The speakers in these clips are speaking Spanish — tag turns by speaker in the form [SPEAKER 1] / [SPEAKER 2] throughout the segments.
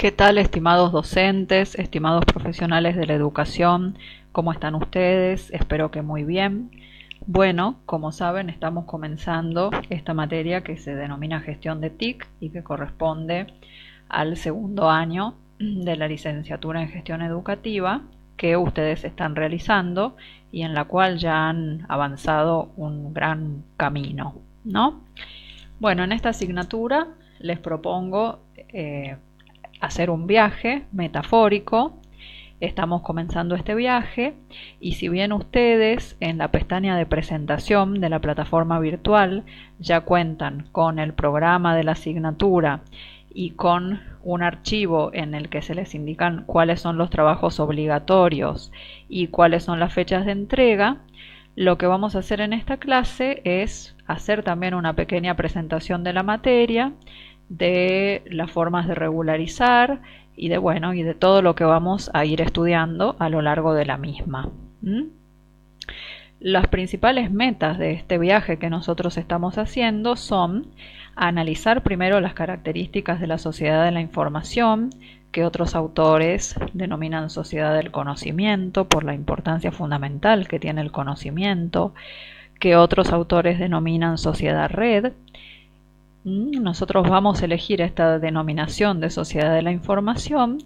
[SPEAKER 1] ¿Qué tal, estimados docentes, estimados profesionales de la educación? ¿Cómo están ustedes? Espero que muy bien. Bueno, como saben, estamos comenzando esta materia que se denomina gestión de TIC y que corresponde al segundo año de la licenciatura en gestión educativa que ustedes están realizando y en la cual ya han avanzado un gran camino, ¿no? Bueno, en esta asignatura les propongo hacer un viaje metafórico. Estamos comenzando este viaje y si bien ustedes en la pestaña de presentación de la plataforma virtual ya cuentan con el programa de la asignatura y con un archivo en el que se les indican cuáles son los trabajos obligatorios y cuáles son las fechas de entrega, lo que vamos a hacer en esta clase es hacer también una pequeña presentación de la materia, de las formas de regularizar y de todo lo que vamos a ir estudiando a lo largo de la misma. Las principales metas de este viaje que nosotros estamos haciendo son analizar primero las características de la sociedad de la información, que otros autores denominan sociedad del conocimiento por la importancia fundamental que tiene el conocimiento, que otros autores denominan sociedad red. Nosotros vamos a elegir esta denominación de sociedad de la información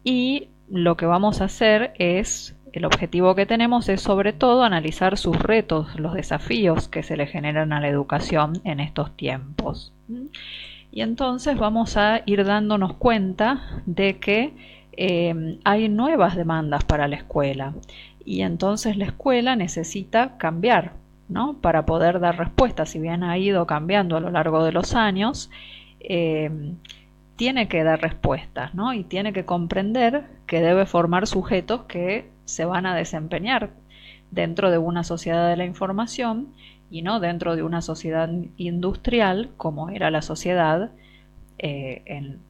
[SPEAKER 1] y lo que vamos a hacer es, el objetivo que tenemos es sobre todo analizar sus retos, los desafíos que se le generan a la educación en estos tiempos. Y entonces vamos a ir dándonos cuenta de que hay nuevas demandas para la escuela y entonces la escuela necesita cambiar, ¿no? Para poder dar respuesta. Si bien ha ido cambiando a lo largo de los años, tiene que dar respuestas, ¿no? Y tiene que comprender que debe formar sujetos que se van a desempeñar dentro de una sociedad de la información y no dentro de una sociedad industrial como era la sociedad en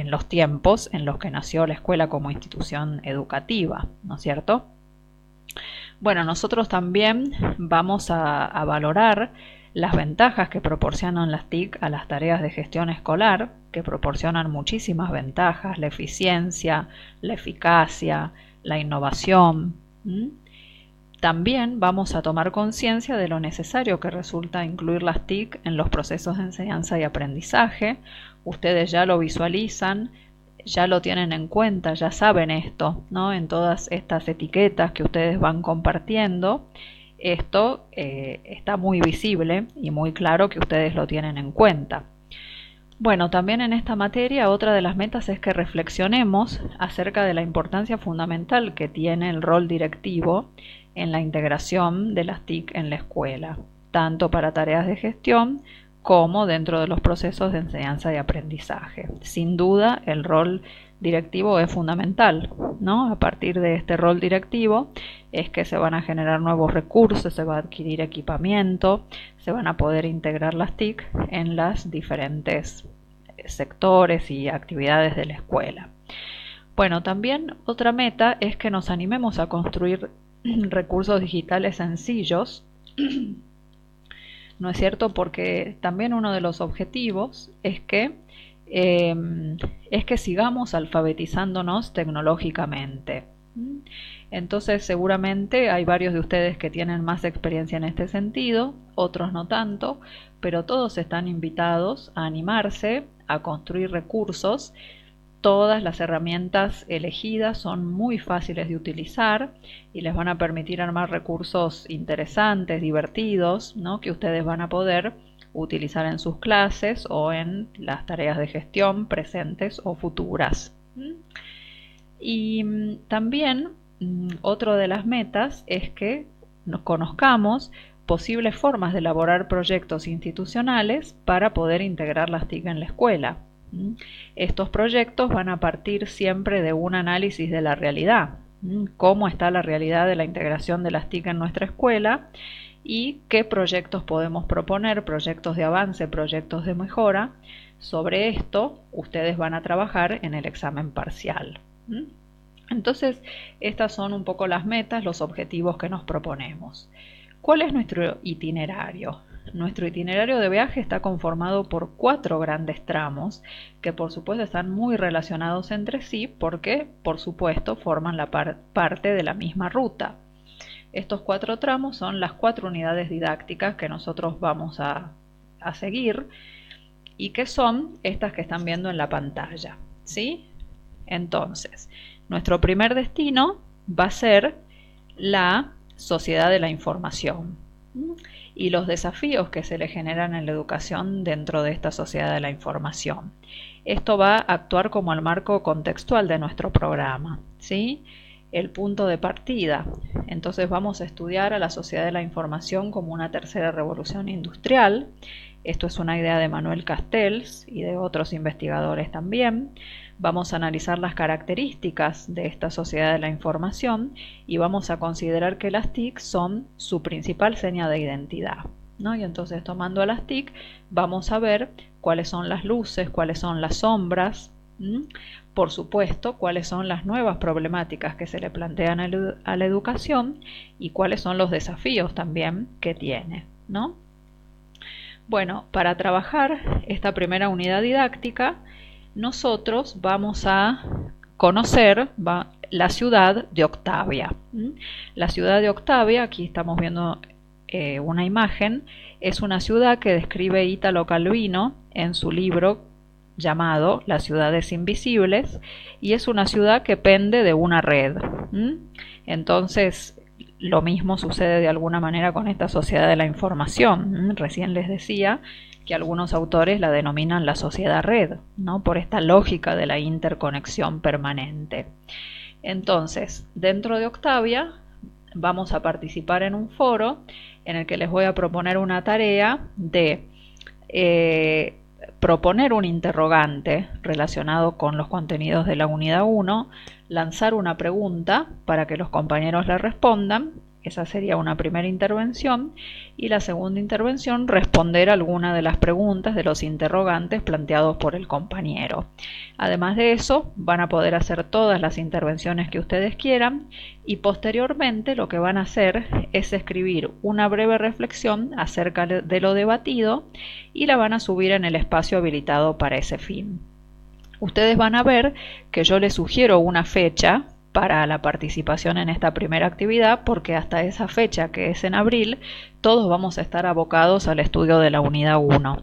[SPEAKER 1] los tiempos en los que nació la escuela como institución educativa, ¿no es cierto? Bueno, nosotros también vamos a valorar las ventajas que proporcionan las TIC a las tareas de gestión escolar, que proporcionan muchísimas ventajas, la eficiencia, la eficacia, la innovación. También vamos a tomar conciencia de lo necesario que resulta incluir las TIC en los procesos de enseñanza y aprendizaje. Ustedes ya lo visualizan, ya lo tienen en cuenta, ya saben esto, ¿no? En todas estas etiquetas que ustedes van compartiendo, esto está muy visible y muy claro que ustedes lo tienen en cuenta. Bueno, también en esta materia otra de las metas es que reflexionemos acerca de la importancia fundamental que tiene el rol directivo en la integración de las TIC en la escuela, tanto para tareas de gestión como dentro de los procesos de enseñanza y aprendizaje. Sin duda, el rol directivo es fundamental, ¿no? A partir de este rol directivo es que se van a generar nuevos recursos, se va a adquirir equipamiento, se van a poder integrar las TIC en las diferentes sectores y actividades de la escuela. Bueno, también otra meta es que nos animemos a construir recursos digitales sencillos, ¿no es cierto? Porque también uno de los objetivos es que sigamos alfabetizándonos tecnológicamente. Entonces seguramente hay varios de ustedes que tienen más experiencia en este sentido, otros no tanto, pero todos están invitados a animarse a construir recursos. Todas las herramientas elegidas son muy fáciles de utilizar y les van a permitir armar recursos interesantes, divertidos, ¿no? Que ustedes van a poder utilizar en sus clases o en las tareas de gestión presentes o futuras. Y también otra de las metas es que nos conozcamos posibles formas de elaborar proyectos institucionales para poder integrar las TIC en la escuela. Estos proyectos van a partir siempre de un análisis de la realidad, cómo está la realidad de la integración de las TIC en nuestra escuela y qué proyectos podemos proponer, proyectos de avance, proyectos de mejora. Sobre esto ustedes van a trabajar en el examen parcial. Entonces, estas son un poco las metas, los objetivos que nos proponemos. ¿Cuál es nuestro itinerario? nuestro itinerario de viaje está conformado por 4 grandes tramos que por supuesto están muy relacionados entre sí porque por supuesto forman la parte de la misma ruta. Estos 4 tramos son las 4 unidades didácticas que nosotros vamos a seguir y que son estas que están viendo en la pantalla, ¿sí? Entonces, nuestro primer destino va a ser la sociedad de la información y los desafíos que se le generan en la educación dentro de esta sociedad de la información. Esto va a actuar como el marco contextual de nuestro programa, ¿sí? El punto de partida. Entonces vamos a estudiar a la sociedad de la información como una tercera revolución industrial. Esto es una idea de Manuel Castells y de otros investigadores también. Vamos a analizar las características de esta sociedad de la información y vamos a considerar que las TIC son su principal seña de identidad, ¿no? Y entonces, tomando a las TIC, vamos a ver cuáles son las luces, cuáles son las sombras, por supuesto, cuáles son las nuevas problemáticas que se le plantean a la educación y cuáles son los desafíos también que tiene, ¿no? Bueno, para trabajar esta primera unidad didáctica, nosotros vamos a conocer la ciudad de Octavia. La ciudad de Octavia, aquí estamos viendo una imagen, es una ciudad que describe Italo Calvino en su libro llamado Las ciudades invisibles, y es una ciudad que pende de una red. Entonces, lo mismo sucede de alguna manera con esta sociedad de la información. Recién les decía que algunos autores la denominan la sociedad red, ¿no? Por esta lógica de la interconexión permanente. Entonces, dentro de Octavia vamos a participar en un foro en el que les voy a proponer una tarea de proponer un interrogante relacionado con los contenidos de la unidad 1, lanzar una pregunta para que los compañeros la respondan. Esa sería una primera intervención, y la segunda intervención, responder alguna de las preguntas de los interrogantes planteados por el compañero. Además de eso, van a poder hacer todas las intervenciones que ustedes quieran, y posteriormente lo que van a hacer es escribir una breve reflexión acerca de lo debatido y la van a subir en el espacio habilitado para ese fin. Ustedes van a ver que yo les sugiero una fecha para la participación en esta primera actividad, porque hasta esa fecha, que es en abril, todos vamos a estar abocados al estudio de la unidad 1.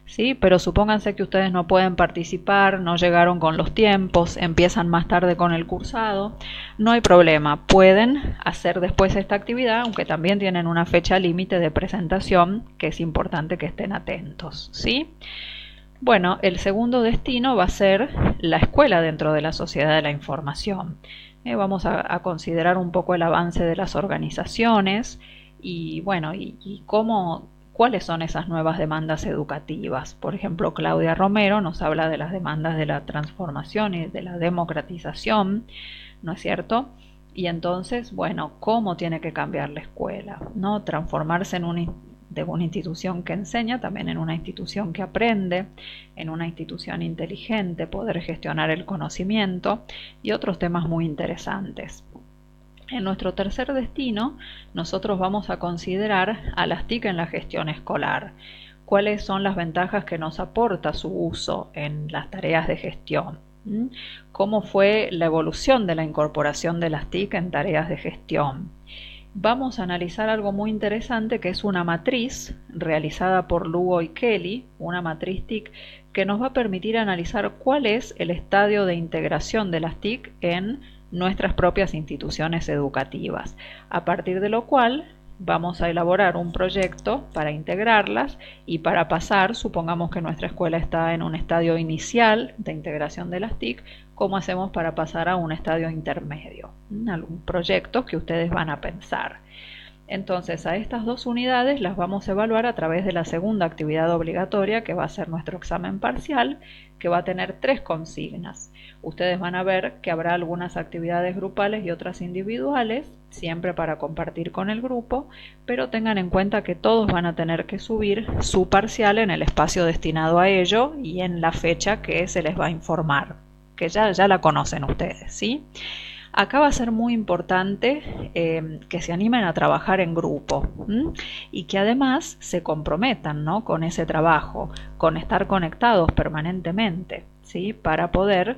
[SPEAKER 1] ¿Sí? Pero supónganse que ustedes no pueden participar, no llegaron con los tiempos, empiezan más tarde con el cursado, no hay problema, pueden hacer después esta actividad, aunque también tienen una fecha límite de presentación que es importante que estén atentos, ¿sí? Bueno, el segundo destino va a ser la escuela dentro de la sociedad de la información. Vamos a considerar un poco el avance de las organizaciones y bueno, cuáles son esas nuevas demandas educativas. Por ejemplo, Claudia Romero nos habla de las demandas de la transformación y de la democratización, ¿no es cierto? Y entonces, bueno, ¿cómo tiene que cambiar la escuela, ¿no? Transformarse de una institución que enseña también en una institución que aprende, en una institución inteligente, poder gestionar el conocimiento y otros temas muy interesantes. En nuestro tercer destino, nosotros vamos a considerar a las TIC en la gestión escolar. ¿Cuáles son las ventajas que nos aporta su uso en las tareas de gestión? ¿Cómo fue la evolución de la incorporación de las TIC en tareas de gestión? Vamos a analizar algo muy interesante, que es una matriz realizada por Lugo y Kelly, una matriz TIC que nos va a permitir analizar cuál es el estadio de integración de las TIC en nuestras propias instituciones educativas, a partir de lo cual vamos a elaborar un proyecto para integrarlas y para pasar, supongamos que nuestra escuela está en un estadio inicial de integración de las TIC, ¿cómo hacemos para pasar a un estadio intermedio? Algún proyecto que ustedes van a pensar. Entonces, a estas dos unidades las vamos a evaluar a través de la segunda actividad obligatoria, que va a ser nuestro examen parcial, que va a tener 3 consignas. Ustedes van a ver que habrá algunas actividades grupales y otras individuales, siempre para compartir con el grupo, pero tengan en cuenta que todos van a tener que subir su parcial en el espacio destinado a ello y en la fecha que se les va a informar, que ya la conocen ustedes, ¿sí? Acá va a ser muy importante que se animen a trabajar en grupo y que además se comprometan, ¿no?, con ese trabajo, con estar conectados permanentemente, ¿sí?, para poder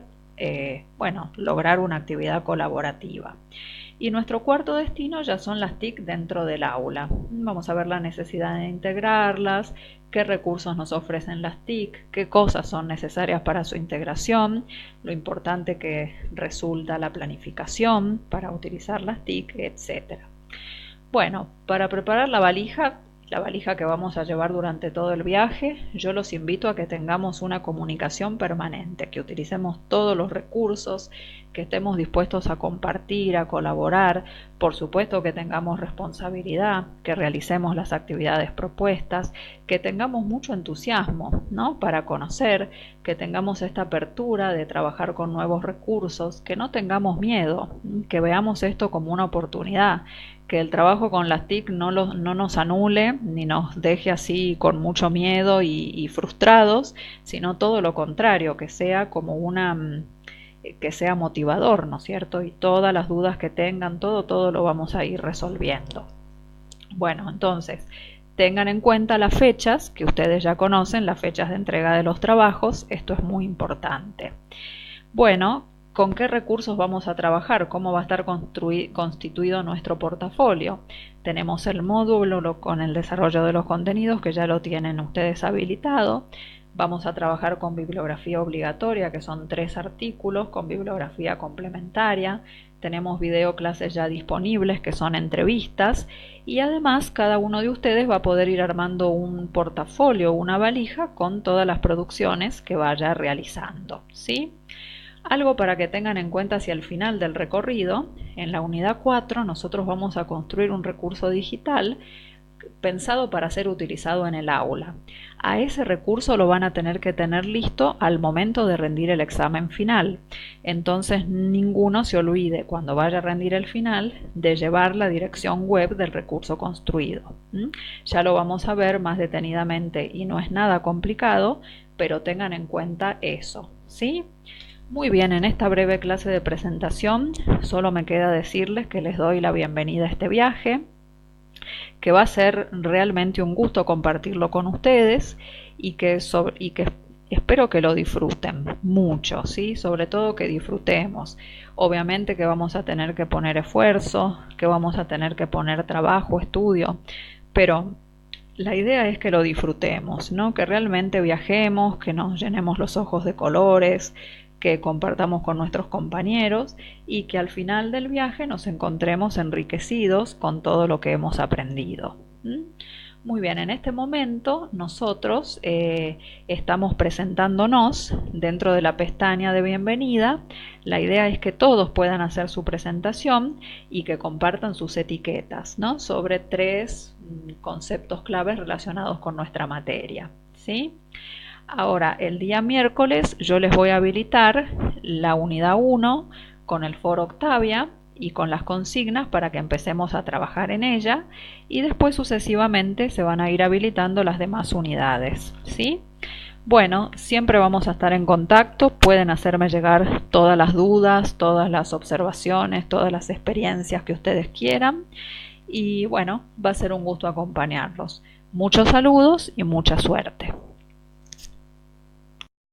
[SPEAKER 1] bueno, lograr una actividad colaborativa. Y nuestro cuarto destino ya son las TIC dentro del aula. Vamos a ver la necesidad de integrarlas, qué recursos nos ofrecen las TIC, qué cosas son necesarias para su integración, lo importante que resulta la planificación para utilizar las TIC, etc. Bueno, para preparar la valija que vamos a llevar durante todo el viaje, yo los invito a que tengamos una comunicación permanente, que utilicemos todos los recursos, que estemos dispuestos a compartir, a colaborar, por supuesto que tengamos responsabilidad, que realicemos las actividades propuestas, que tengamos mucho entusiasmo, ¿no?, para conocer, que tengamos esta apertura de trabajar con nuevos recursos, que no tengamos miedo, que veamos esto como una oportunidad, que el trabajo con las TIC no nos anule ni nos deje así con mucho miedo y frustrados, sino todo lo contrario, que sea como que sea motivador, ¿no es cierto? Y todas las dudas que tengan, todo lo vamos a ir resolviendo. Bueno, entonces, tengan en cuenta las fechas, que ustedes ya conocen, las fechas de entrega de los trabajos, esto es muy importante. Bueno, ¿con qué recursos vamos a trabajar? ¿Cómo va a estar constituido nuestro portafolio? Tenemos el módulo con el desarrollo de los contenidos, que ya lo tienen ustedes habilitado. Vamos a trabajar con bibliografía obligatoria, que son 3 artículos, con bibliografía complementaria. Tenemos video clases ya disponibles, que son entrevistas. Y además, cada uno de ustedes va a poder ir armando un portafolio, una valija, con todas las producciones que vaya realizando, ¿sí? Algo para que tengan en cuenta hacia el final del recorrido, en la unidad 4 nosotros vamos a construir un recurso digital pensado para ser utilizado en el aula. A ese recurso lo van a tener que tener listo al momento de rendir el examen final. Entonces ninguno se olvide cuando vaya a rendir el final de llevar la dirección web del recurso construido. Ya lo vamos a ver más detenidamente y no es nada complicado, pero tengan en cuenta eso, ¿sí? Muy bien, en esta breve clase de presentación solo me queda decirles que les doy la bienvenida a este viaje, que va a ser realmente un gusto compartirlo con ustedes y que espero que lo disfruten mucho, ¿sí? Sobre todo que disfrutemos. Obviamente que vamos a tener que poner esfuerzo, que vamos a tener que poner trabajo, estudio, pero la idea es que lo disfrutemos, ¿no? Que realmente viajemos, que nos llenemos los ojos de colores, que compartamos con nuestros compañeros y que al final del viaje nos encontremos enriquecidos con todo lo que hemos aprendido. Muy bien, en este momento nosotros estamos presentándonos dentro de la pestaña de bienvenida. La idea es que todos puedan hacer su presentación y que compartan sus etiquetas, ¿no?, sobre 3 conceptos claves relacionados con nuestra materia, ¿sí? Ahora, el día miércoles yo les voy a habilitar la unidad 1 con el foro Octavia y con las consignas para que empecemos a trabajar en ella y después sucesivamente se van a ir habilitando las demás unidades, ¿sí? Bueno, siempre vamos a estar en contacto, pueden hacerme llegar todas las dudas, todas las observaciones, todas las experiencias que ustedes quieran y bueno, va a ser un gusto acompañarlos. Muchos saludos y mucha suerte.